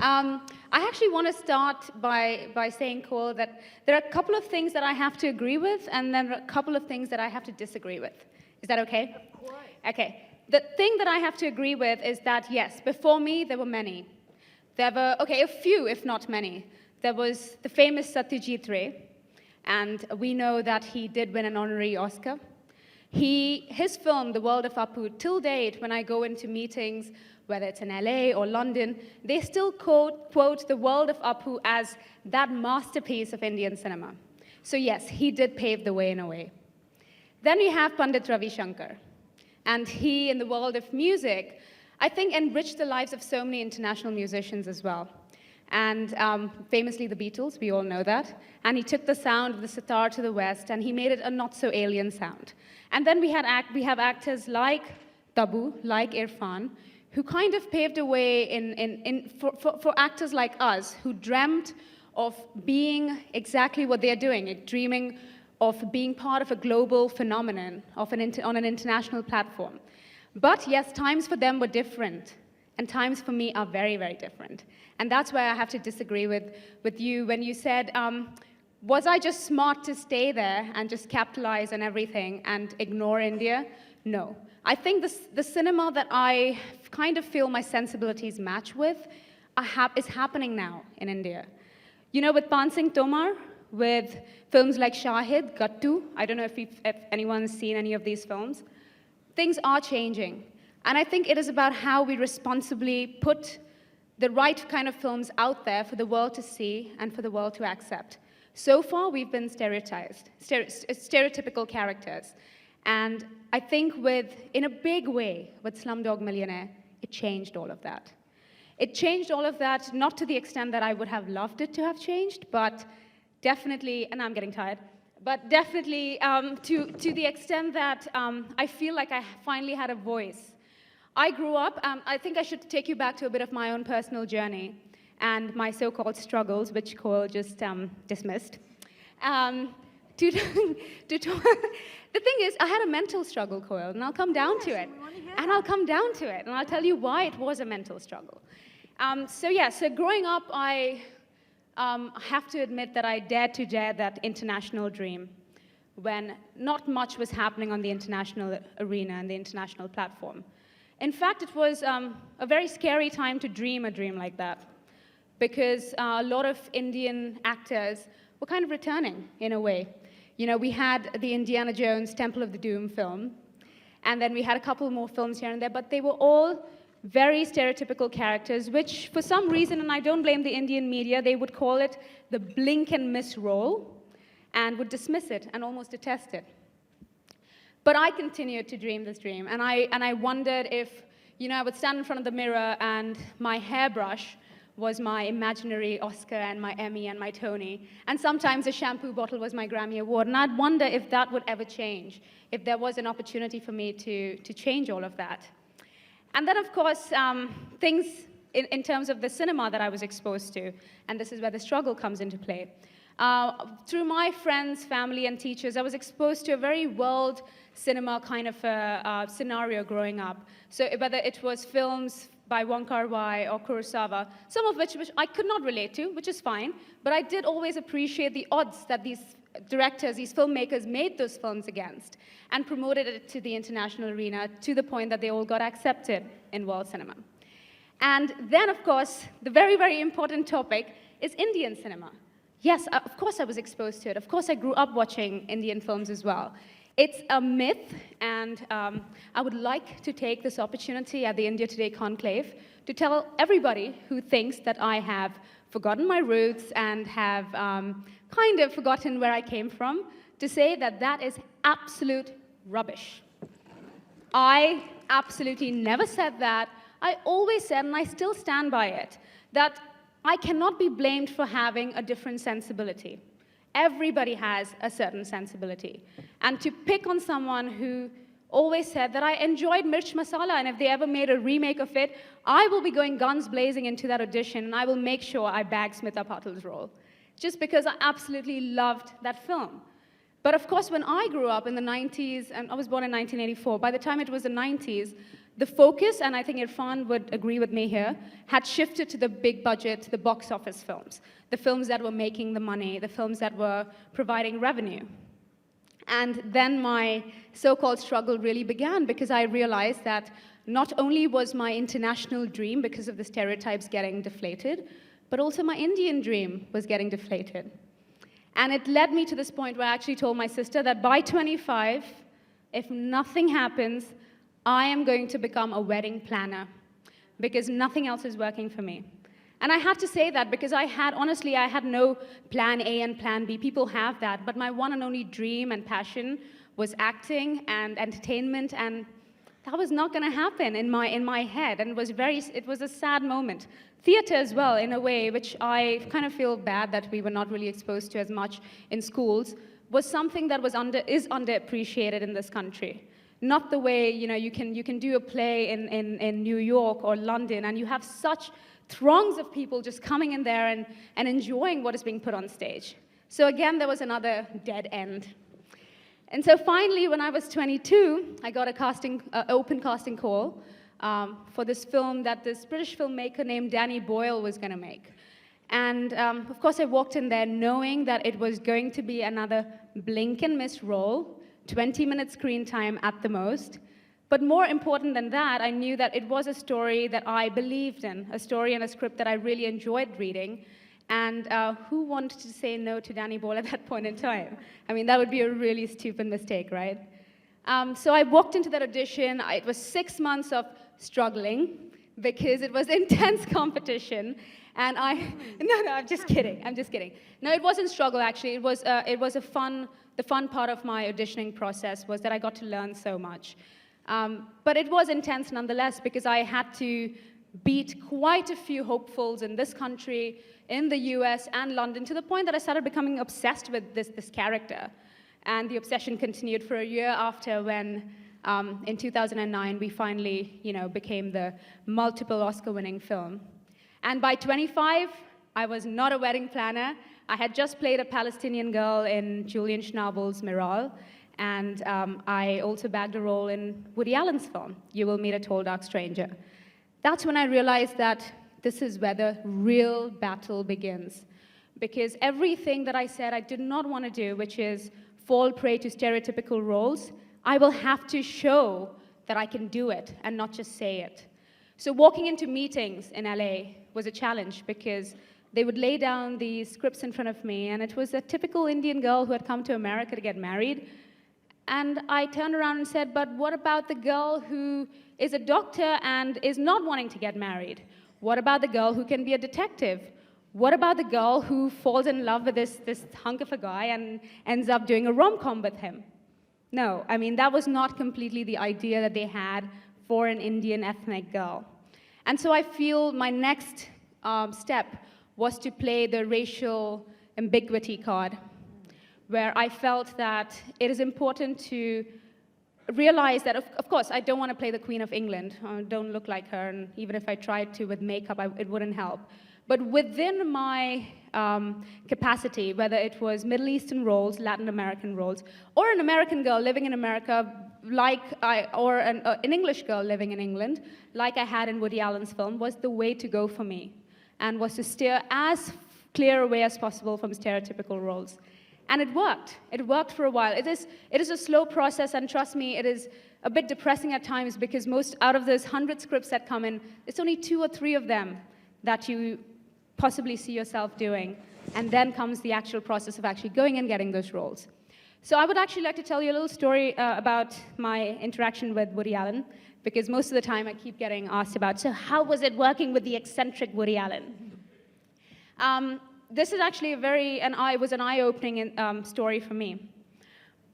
I actually want to start by saying, Cole, that there are a couple of things that I have to agree with, and then a couple of things that I have to disagree with. Is that okay? Of course. Okay. The thing that I have to agree with is that, yes, before me, there were many. There were, okay, a few, if not many. There was the famous Satyajit Ray, and we know that he did win an honorary Oscar. His film, The World of Apu, till date, when I go into meetings, whether it's in LA or London, they still quote The World of Apu as that masterpiece of Indian cinema. So yes, he did pave the way in a way. Then we have Pandit Ravi Shankar. And he, in the world of music, I think enriched the lives of so many international musicians as well. And famously the Beatles, we all know that. And he took the sound of the sitar to the West, and he made it a not-so-alien sound. And then we have actors like Tabu, like Irfan, who kind of paved a way for actors like us, who dreamt of being exactly what they're doing, dreaming of being part of a global phenomenon on an international platform. But yes, times for them were different, and times for me are very, very different. And that's why I have to disagree with you when you said, was I just smart to stay there and just capitalize on everything and ignore India? No. I think the cinema that I kind of feel my sensibilities match with is happening now in India. You know, with Pan Singh Tomar, with films like Shahid, Gattu, I don't know if anyone's seen any of these films, things are changing. And I think it is about how we responsibly put the right kind of films out there for the world to see and for the world to accept. So far, we've been stereotypical characters. And I think in a big way, with Slumdog Millionaire, it changed all of that. It changed all of that, not to the extent that I would have loved it to have changed, but definitely, and I'm getting tired, but definitely to the extent that I feel like I finally had a voice. I grew up, I think I should take you back to a bit of my own personal journey and my so-called struggles, which Cole just dismissed. The thing is, I had a mental struggle, Coil, and I'll come down to it. And I'll come down to it, and I'll tell you why it was a mental struggle. So growing up, I have to admit that I dared to dare that international dream when not much was happening on the international arena and the international platform. In fact, it was a very scary time to dream a dream like that, because a lot of Indian actors were kind of returning in a way. You know, we had the Indiana Jones Temple of the Doom film, and then we had a couple more films here and there, but they were all very stereotypical characters, which for some reason, and I don't blame the Indian media, they would call it the blink and miss role, and would dismiss it and almost detest it. But I continued to dream this dream, and I wondered if, you know, I would stand in front of the mirror and my hairbrush was my imaginary Oscar and my Emmy and my Tony, and sometimes a shampoo bottle was my Grammy Award, and I'd wonder if that would ever change, if there was an opportunity for me to change all of that. And then, of course, things in terms of the cinema that I was exposed to, and this is where the struggle comes into play. Through my friends, family, and teachers, I was exposed to a very world cinema kind of scenario growing up. So whether it was films by Wong Kar-wai or Kurosawa, some of which I could not relate to, which is fine, but I did always appreciate the odds that these directors, these filmmakers made those films against and promoted it to the international arena to the point that they all got accepted in world cinema. And then, of course, the very, very important topic is Indian cinema. Yes, of course I was exposed to it. Of course I grew up watching Indian films as well. It's a myth, and I would like to take this opportunity at the India Today Conclave to tell everybody who thinks that I have forgotten my roots and have kind of forgotten where I came from, to say that that is absolute rubbish. I absolutely never said that. I always said, and I still stand by it, that I cannot be blamed for having a different sensibility. Everybody has a certain sensibility. And to pick on someone who always said that I enjoyed Mirch Masala, and if they ever made a remake of it, I will be going guns blazing into that audition, and I will make sure I bag Smita Patel's role, just because I absolutely loved that film. But of course, when I grew up in the 90s, and I was born in 1984, by the time it was the 90s, the focus, and I think Irfan would agree with me here, had shifted to the big budget, the box office films, the films that were making the money, the films that were providing revenue. And then my so-called struggle really began, because I realized that not only was my international dream, because of the stereotypes, getting deflated, but also my Indian dream was getting deflated. And it led me to this point where I actually told my sister that by 25, if nothing happens, I am going to become a wedding planner, because nothing else is working for me. And I had to say that because honestly, I had no plan A and plan B. People have that, but my one and only dream and passion was acting and entertainment, and that was not going to happen in my head, and it was a sad moment. Theater as well, in a way, which I kind of feel bad that we were not really exposed to as much in schools, was something that is underappreciated in this country. Not the way, you can do a play in New York or London, and you have such throngs of people just coming in there and enjoying what is being put on stage. So again, there was another dead end. And so finally, when I was 22, I got an open casting call for this film that this British filmmaker named Danny Boyle was going to make. And of course, I walked in there knowing that it was going to be another blink and miss role, 20-minute screen time at the most. But more important than that, I knew that it was a story that I believed in, a story and a script that I really enjoyed reading. And who wanted to say no to Danny Boyle at that point in time? I mean, that would be a really stupid mistake, right? So I walked into that audition. It was 6 months of struggling because it was intense competition. And no, I'm just kidding. No, it wasn't struggle, actually. It was the fun part of my auditioning process was that I got to learn so much. But it was intense nonetheless, because I had to beat quite a few hopefuls in this country, in the US and London, to the point that I started becoming obsessed with this character. And the obsession continued for a year after, when in 2009 we finally became the multiple Oscar-winning film. And by 25, I was not a wedding planner. I had just played a Palestinian girl in Julian Schnabel's Miral. And I also bagged a role in Woody Allen's film, You Will Meet a Tall, Dark Stranger. That's when I realized that this is where the real battle begins. Because everything that I said I did not want to do, which is fall prey to stereotypical roles, I will have to show that I can do it and not just say it. So walking into meetings in LA was a challenge, because they would lay down these scripts in front of me, and it was a typical Indian girl who had come to America to get married. And I turned around and said, but what about the girl who is a doctor and is not wanting to get married? What about the girl who can be a detective? What about the girl who falls in love with this hunk of a guy and ends up doing a rom-com with him? No, I mean, that was not completely the idea that they had for an Indian ethnic girl. And so I feel my next step was to play the racial ambiguity card, where I felt that it is important to realize that, of course, I don't want to play the Queen of England. I don't look like her, and even if I tried to with makeup, it wouldn't help. But within my capacity, whether it was Middle Eastern roles, Latin American roles, or an American girl living in America, or an English girl living in England, like I had in Woody Allen's film, was the way to go for me, and was to steer as clear a way as possible from stereotypical roles. And it worked. It worked for a while. It is a slow process, and trust me, it is a bit depressing at times, because out of those 100 scripts that come in, it's only 2 or 3 of them that you possibly see yourself doing. And then comes the actual process of actually going and getting those roles. So I would actually like to tell you a little story about my interaction with Woody Allen, because most of the time I keep getting asked about, so how was it working with the eccentric Woody Allen? This is actually an eye-opening story for me.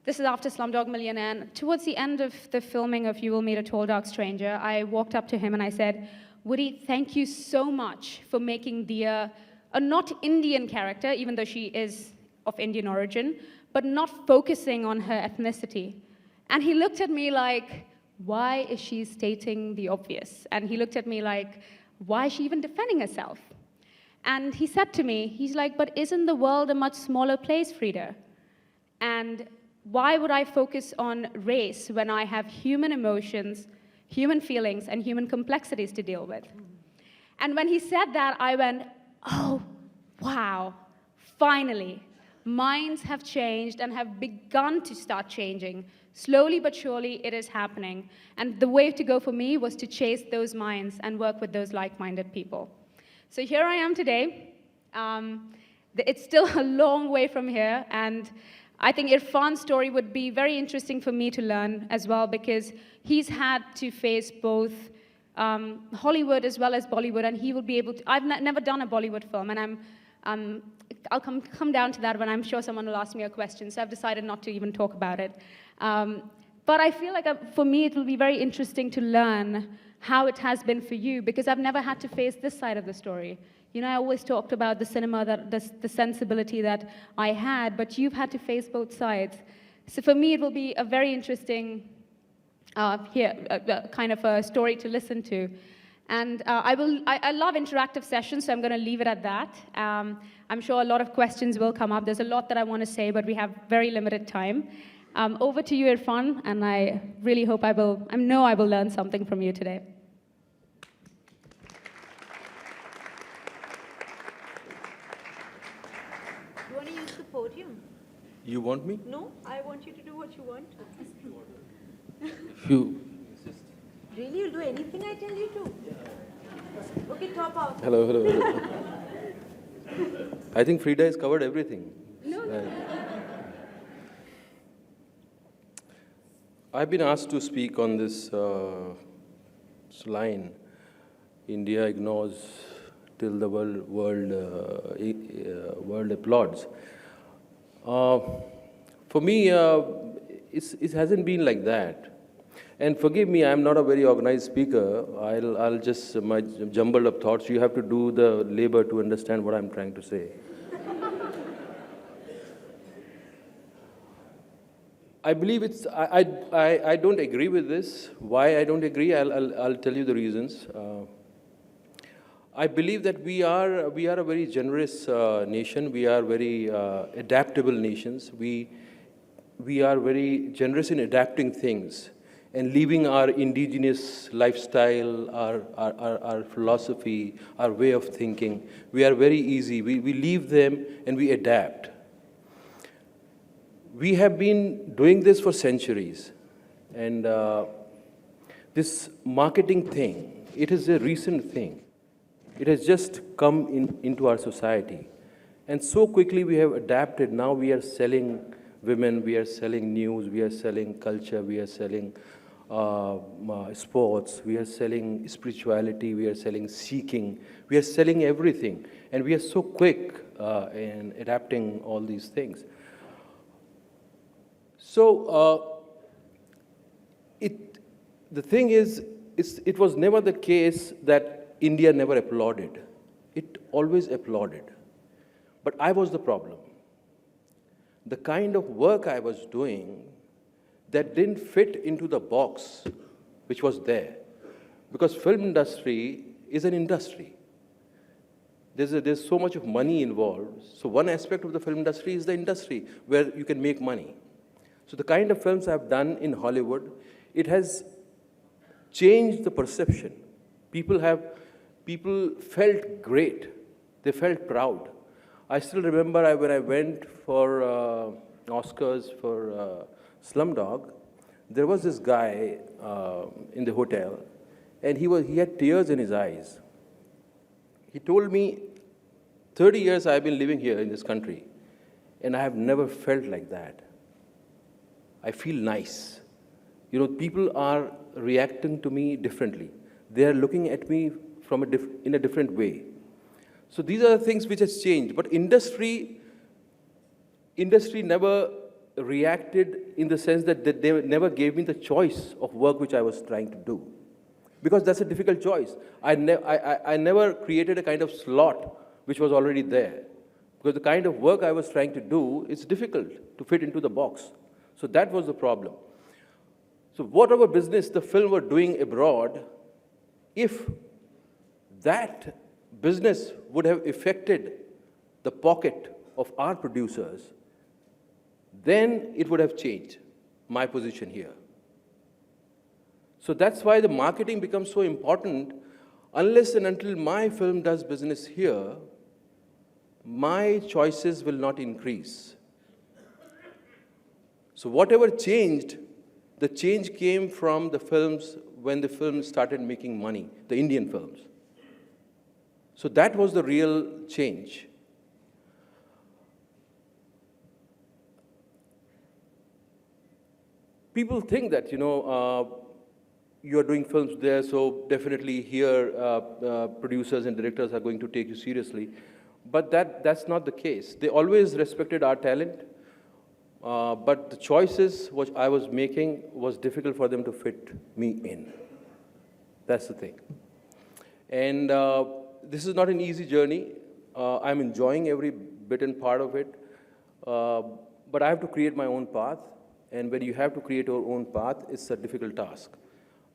This is after Slumdog Millionaire, and towards the end of the filming of You Will Meet a Tall, Dark Stranger, I walked up to him and I said, Woody, thank you so much for making Dia a not Indian character, even though she is of Indian origin, but not focusing on her ethnicity. And he looked at me like, why is she stating the obvious? And he looked at me like, why is she even defending herself? And he said to me, he's like, but isn't the world a much smaller place, Freida? And why would I focus on race when I have human emotions, human feelings and human complexities to deal with. And when he said that, I went, oh, wow, finally, minds have changed and have begun to start changing. Slowly but surely, it is happening. And the way to go for me was to chase those minds and work with those like-minded people. So here I am today. It's still a long way from here, and I think Irfan's story would be very interesting for me to learn as well, because he's had to face both Hollywood as well as Bollywood, and he will be able to. I've never done a Bollywood film, and I'll come down to that when I'm sure someone will ask me a question, so I've decided not to even talk about it. But I feel like for me it will be very interesting to learn how it has been for you, because I've never had to face this side of the story. You know, I always talked about the cinema, the sensibility that I had, but you've had to face both sides. So for me, it will be a very interesting kind of a story to listen to. And I love interactive sessions, so I'm going to leave it at that. I'm sure a lot of questions will come up. There's a lot that I want to say, but we have very limited time. Over to you, Irfan, and I really hope I know I will learn something from you today. You want to use the podium? You want me? No, I want you to do what you want. If you insist. Really? You'll do anything I tell you to? Okay, top out. Hello. I think Freida has covered everything. No. I've been asked to speak on this line, India ignores till the world applauds. For me, it hasn't been like that. And forgive me, I'm not a very organized speaker. I'll just, my jumbled up thoughts, you have to do the labor to understand what I'm trying to say. I believe I don't agree with this. Why I don't agree, I'll tell you the reasons. I believe that we are a very generous nation. We are very adaptable nations. We are very generous in adapting things and leaving our indigenous lifestyle, our philosophy, our way of thinking. We are very easy. We leave them and we adapt. We have been doing this for centuries. And this marketing thing, it is a recent thing. It has just come into our society. And so quickly we have adapted. Now we are selling women, we are selling news, we are selling culture, we are selling sports, we are selling spirituality, we are selling seeking, we are selling everything. And we are so quick in adapting all these things. So the thing is, it was never the case that India never applauded. It always applauded. But I was the problem. The kind of work I was doing that didn't fit into the box which was there. Because film industry is an industry. There's so much of money involved. So one aspect of the film industry is the industry where you can make money. So the kind of films I've done in Hollywood, it has changed the perception. People felt great. They felt proud. I still remember when I went for Oscars for Slumdog, there was this guy in the hotel, and he had tears in his eyes. He told me, 30 years I've been living here in this country, and I have never felt like that. I feel nice. You know, people are reacting to me differently. They are looking at me in a different way. So these are the things which has changed. But industry never reacted in the sense that they never gave me the choice of work which I was trying to do. Because that's a difficult choice. I never created a kind of slot which was already there. Because the kind of work I was trying to do is difficult to fit into the box. So that was the problem. So whatever business the film were doing abroad, if that business would have affected the pocket of our producers, then it would have changed my position here. So that's why the marketing becomes so important. Unless and until my film does business here, my choices will not increase. So whatever changed, the change came from the films when the films started making money, the Indian films. So that was the real change. People think that, you are doing films there, so definitely here producers and directors are going to take you seriously. But that's not the case. They always respected our talent, but the choices which I was making was difficult for them to fit me in. That's the thing. And this is not an easy journey. I'm enjoying every bit and part of it, but I have to create my own path. And when you have to create your own path, it's a difficult task.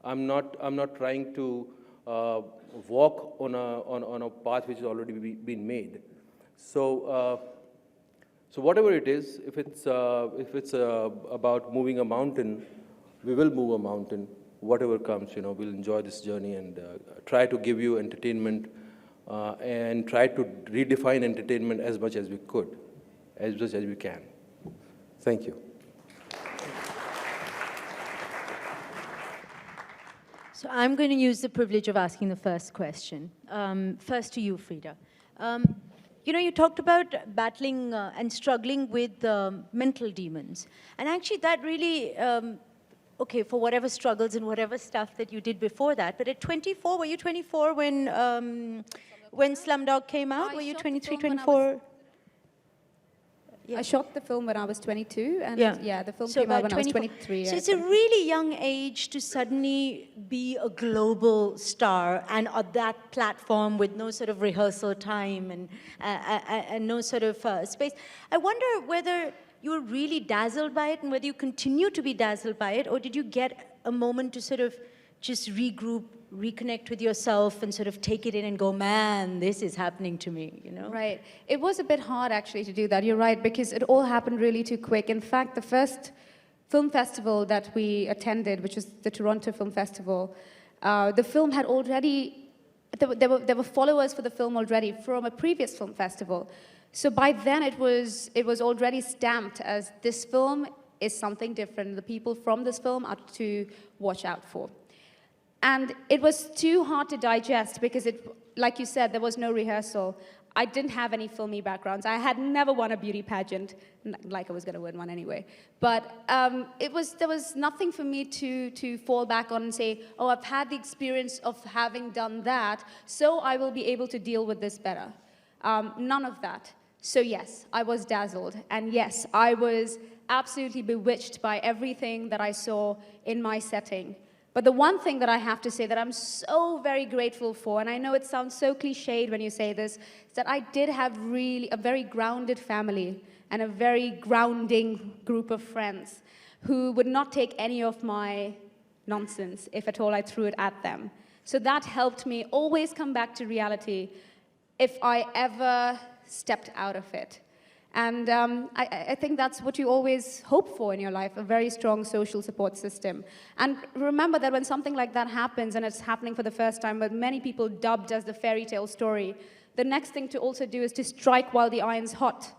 I'm not trying to walk on a path which has already been made. So whatever it is, if it's about moving a mountain, we will move a mountain. Whatever comes, we'll enjoy this journey and try to give you entertainment and try to redefine entertainment as much as we could, as much as we can. Thank you. So I'm going to use the privilege of asking the first question. First to you, Freida. You talked about battling and struggling with mental demons. And actually that really, okay, for whatever struggles and whatever stuff that you did before that, but at 24, were you 24 when Slumdog came out? Were you 23, 24? Yeah. I shot the film when I was 22, and the film so came out when 24. I was 23. So it's a really young age to suddenly be a global star and on that platform with no sort of rehearsal time and no sort of space. I wonder whether you were really dazzled by it and whether you continue to be dazzled by it, or did you get a moment to sort of just regroup, reconnect with yourself and sort of take it in and go, man, this is happening to me, Right. It was a bit hard actually to do that, you're right, because it all happened really too quick. In fact, the first film festival that we attended, which was the Toronto Film Festival, the film had already, there were followers for the film already from a previous film festival. So by then it was already stamped as this film is something different. The people from this film are to watch out for. And it was too hard to digest because like you said, there was no rehearsal. I didn't have any filmy backgrounds. I had never won a beauty pageant, like I was going to win one anyway. But there was nothing for me to fall back on and say, oh, I've had the experience of having done that, so I will be able to deal with this better. None of that. So yes, I was dazzled. And yes, I was absolutely bewitched by everything that I saw in my setting. But the one thing that I have to say that I'm so very grateful for, and I know it sounds so cliched when you say this, is that I did have really a very grounded family and a very grounding group of friends who would not take any of my nonsense, if at all I threw it at them. So that helped me always come back to reality if I ever stepped out of it. And I think that's what you always hope for in your life, a very strong social support system. And remember that when something like that happens, and it's happening for the first time, with many people dubbed as the fairy tale story, the next thing to also do is to strike while the iron's hot.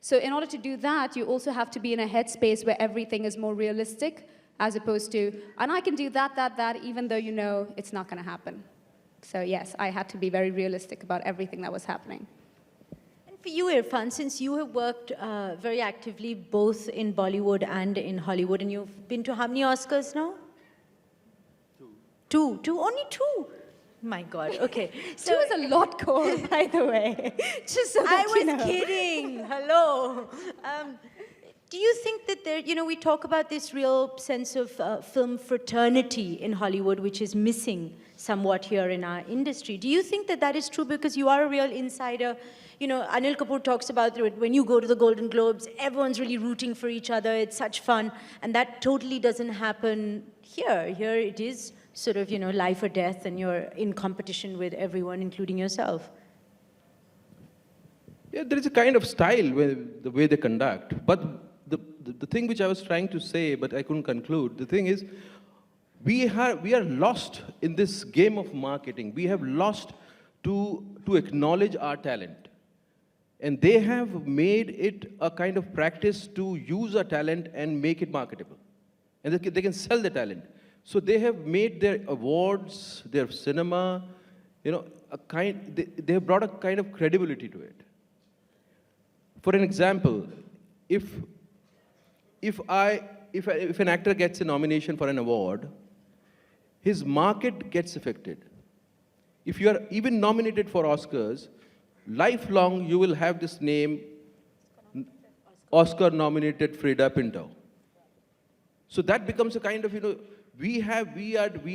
So in order to do that, you also have to be in a headspace where everything is more realistic, as opposed to, and I can do that, even though you know it's not going to happen. So yes, I had to be very realistic about everything that was happening. For you, Irfan, since you have worked very actively both in Bollywood and in Hollywood, and you've been to how many Oscars now? Two. Only two? My God, okay. So two is a lot, Cole, by the way. Just so that I was kidding, hello. Do you think that there, we talk about this real sense of film fraternity in Hollywood, which is missing somewhat here in our industry. Do you think that that is true because you are a real insider? Anil Kapoor talks about it, when you go to the Golden Globes, everyone's really rooting for each other, it's such fun, and that totally doesn't happen here. Here it is sort of, life or death, and you're in competition with everyone, including yourself. Yeah, there is a kind of style the way they conduct, but the thing which I was trying to say, but I couldn't conclude, the thing is, we are lost in this game of marketing. We have lost to acknowledge our talent. And they have made it a kind of practice to use a talent and make it marketable. And they can sell the talent. So they have made their awards, their cinema, you know, they have brought a kind of credibility to it. For an example, if an actor gets a nomination for an award, his market gets affected. If you are even nominated for Oscars, lifelong you will have this name, Oscar-nominated Freida Pinto. So that becomes a kind of, you know, we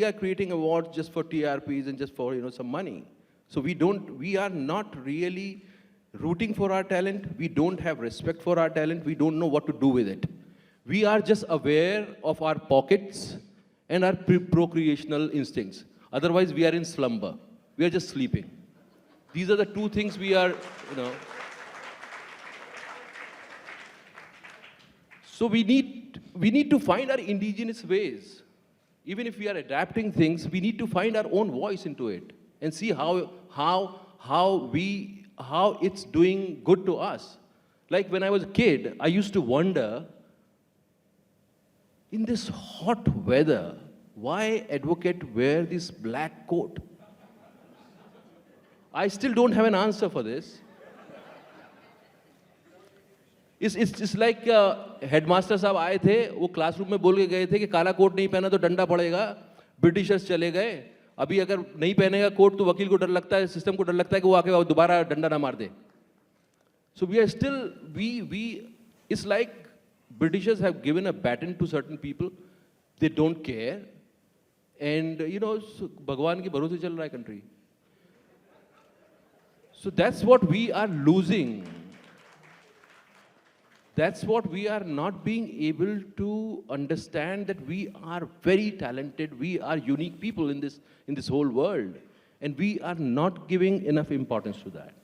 are creating awards just for TRPs and just for, you know, some money. So we are not really rooting for our talent. We don't have respect for our talent. We don't know what to do with it. We are just aware of our pockets and our procreational instincts. Otherwise, we are in slumber. We are just sleeping. These are the two things we are, you know. So we need to find our indigenous ways. Even if we are adapting things, we need to find our own voice into it and see how it's doing good to us. Like when I was a kid, I used to wonder, in this hot weather, why advocate wear this black coat? I still don't have an answer for this. It's like headmaster साहब आए थे, वो classroom में बोल के गए थे कि काला कोट नहीं पहना तो डंडा पड़ेगा, ब्रिटिशर्स चले गए, अभी अगर नहीं पहनेगा कोट तो वकील को डर लगता है, सिस्टम को डर लगता है कि वो आके दोबारा डंडा ना मार दे. So we are still, it's like Britishers have given a baton to certain people, they don't care, and you know, भगवान के भरोसे चल रहा है country. So that's what we are losing. That's what we are not being able to understand, that we are very talented, we are unique people in this whole world, and we are not giving enough importance to that.